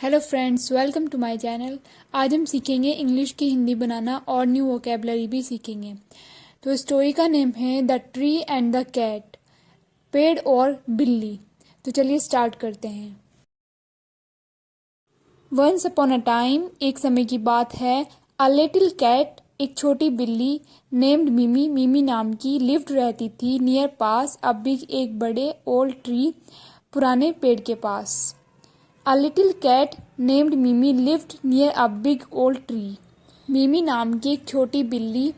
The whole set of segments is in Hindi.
Hello friends, welcome to my channel. आज हम सीखेंगे इंग्लिश की हिंदी बनाना और न्यू वोकेबलरी भी सीखेंगे। तो स्टोरी का नेम है the tree and the cat, पेड़ और बिल्ली। तो चलिए स्टार्ट करते हैं। वंस अपॉन अ टाइम, एक समय की बात है, अ लिटिल कैट, एक छोटी बिल्ली नेम्ड मिमी, मिमी नाम की, लिव्ड रहती थी नियर पास अ बिग, एक बड़े ओल्ड ट्री, पुराने पेड़ के पास। A little cat named Mimi lived near a big old tree. मिमी नाम की एक छोटी बिल्ली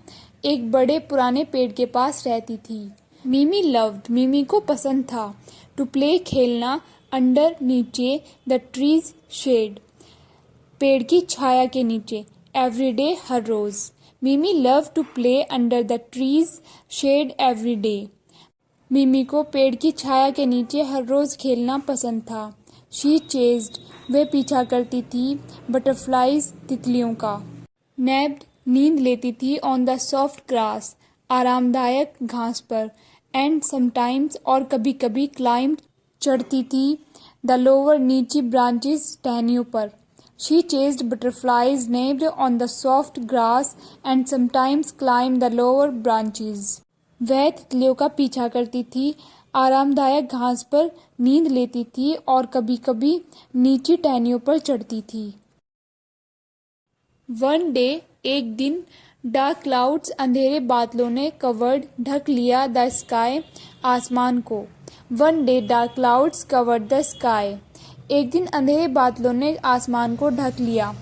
एक बड़े पुराने पेड़ के पास रहती थी। मिमी लव्ड, मिमी को पसंद था, टू प्ले खेलना, अंडर नीचे, द ट्रीज शेड, पेड़ की छाया के नीचे, एवरी डे हर रोज। Mimi love to play under the trees shade every day. Mimi को पेड़ की छाया के नीचे हर रोज खेलना पसंद था। शी चेज्ड, वे पीछा करती थी, बटरफ्लाइज, तितलियों का। नैप्ड, नींद लेती थी, ऑन द सॉफ्ट ग्रास, आरामदायक घास पर। एंड समटाइम्स, और कभी कभी, क्लाइम्ड, चढ़ती थी, द लोअर, नीची ब्रांचेस, टहनियों पर। She chased butterflies, napped on the soft grass, and sometimes climbed the lower branches. वह तितलियों का पीछा करती थी, आरामदायक घास पर नींद लेती थी और कभी कभी नीची टहनियों पर चढ़ती थी। वन डे, एक दिन, डार्क क्लाउड्स, अंधेरे बादलों ने, कवर्ड, ढक लिया, द स्काई, आसमान को। One day dark clouds covered the sky, एक दिन अंधेरे बादलों ने आसमान को ढक लिया।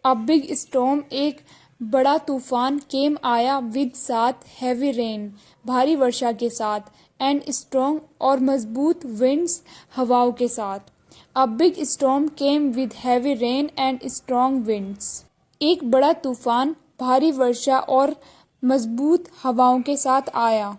अ बिग स्टॉर्म, एक बड़ा तूफान, केम आया, विद साथ, हैवी रेन, भारी वर्षा के साथ, एंड स्ट्रॉन्ग, और मजबूत, विंड्स, हवाओं के साथ। A big storm came with heavy rain and strong winds, एक बड़ा तूफान भारी वर्षा और मजबूत हवाओं के साथ आया।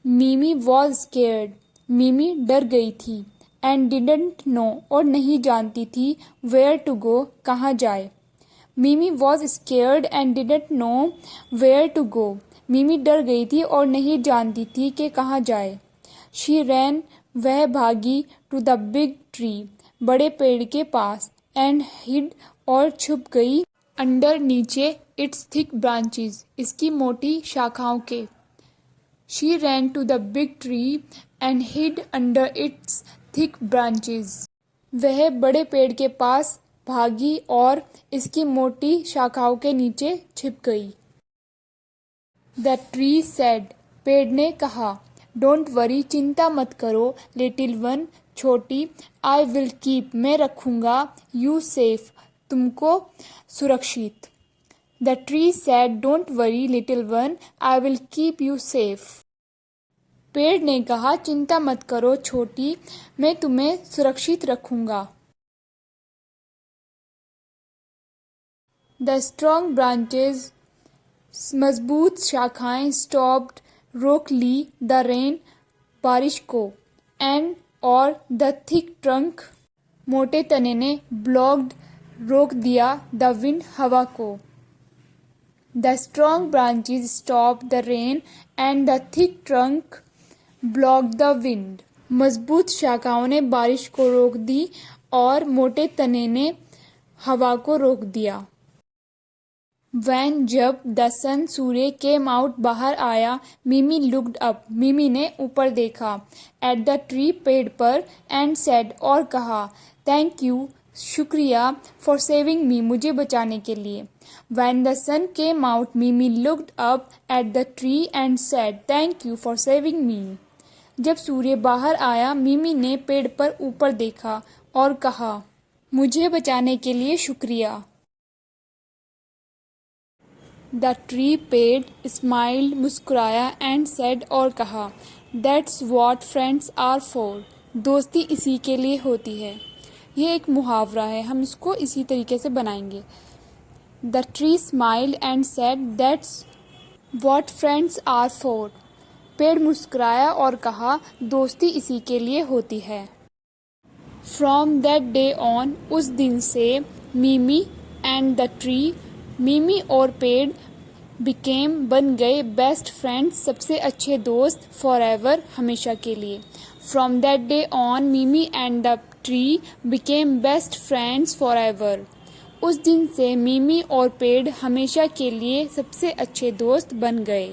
मिमी वॉज स्केर्ड, मिमी डर गई थी, एंड डिडंट नो, और नहीं जानती थी, वेयर टू गो, कहाँ जाए। Mimi was scared and didn't know where to go, Mimi डर गई थी और नहीं जानती थी कि कहाँ जाए। शी रैन, वह भागी, टू द बिग ट्री, बड़े पेड़ के पास, एंड हिड, और छुप गई, अंडर नीचे, इट्स थिक ब्रांचेस, इसकी मोटी शाखाओं के। She ran to the big tree and hid under its thick branches, वह बड़े पेड़ के पास भागी और इसकी मोटी शाखाओं के नीचे छिप गई। द ट्री सेड, पेड़ ने कहा, डोंट वरी, चिंता मत करो, लिटिल वन, छोटी, आई विल कीप, मैं रखूंगा, यू सेफ, तुमको सुरक्षित। The tree said, don't worry, little one, I will keep you safe. पेड़ ने कहा, चिंता मत करो छोटी, मैं तुम्हें सुरक्षित रखूंगा। द स्ट्रॉन्ग ब्रांचेस, मजबूत शाखाएं, स्टॉप्ड, रोक ली, द रेन, बारिश को, एंड, और, द थिक ट्रंक, मोटे तने ने, ब्लॉक्ड, रोक दिया, द विंड, हवा को। The strong branches stop the rain and the thick trunk block the wind, मजबूत शाखाओं ने बारिश को रोक दी और मोटे तने ने हवा को रोक दिया। वैन, जब, the sun, Surya, came out, बाहर आया, मिमी लुक्ड अप, मिमी ने ऊपर देखा, एट द ट्री, पेड़ पर, एंड सेड, और कहा, थैंक यू, शुक्रिया, फॉर सेविंग मी, मुझे बचाने के लिए। When the sun came out, Mimi looked up at the tree and said, thank you for saving me. जब सूर्य बाहर आया, मिमी ने पेड़ पर ऊपर देखा और कहा, मुझे बचाने के लिए शुक्रिया। द ट्री, पेड़, स्माइल्ड, मुस्कुराया, एंड सेड, और कहा, that's what friends are for, दोस्ती इसी के लिए होती है। ये एक मुहावरा है, हम इसको इसी तरीके से बनाएंगे। The tree smiled and said, that's what friends are for, पेड़ मुस्कुराया और कहा, दोस्ती इसी के लिए होती है। फ्रॉम दैट डे ऑन, उस दिन से, मिमी एंड द ट्री, मिमी और पेड़, बिकेम, बन गए, बेस्ट फ्रेंड्स, सबसे अच्छे दोस्त, फॉर एवर, हमेशा के लिए। From that day on, Mimi and the tree became best friends forever. उस दिन से मिमी और पेड़ हमेशा के लिए सबसे अच्छे दोस्त बन गए।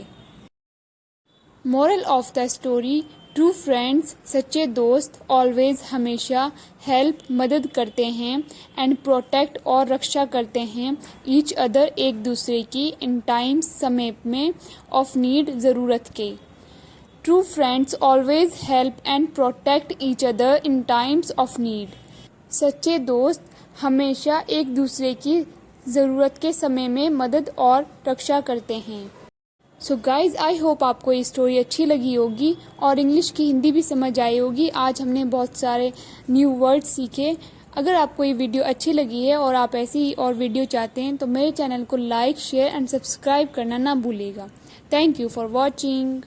Moral of the story, true friends सच्चे दोस्त ऑलवेज हमेशा हेल्प मदद करते हैं एंड प्रोटेक्ट और रक्षा करते हैं ईच अदर एक दूसरे की इन टाइम्स समय में ऑफ नीड ज़रूरत के। True friends always help and protect each other in times of need. सच्चे दोस्त हमेशा एक दूसरे की ज़रूरत के समय में मदद और रक्षा करते हैं। सो गाइज, आई होप आपको ये स्टोरी अच्छी लगी होगी और इंग्लिश की हिंदी भी समझ आई होगी। आज हमने बहुत सारे न्यू वर्ड सीखे। अगर आपको ये वीडियो अच्छी लगी है और आप ऐसी ही और वीडियो चाहते हैं तो मेरे चैनल को लाइक, शेयर एंड सब्सक्राइब करना ना भूलिएगा। Thank you for watching.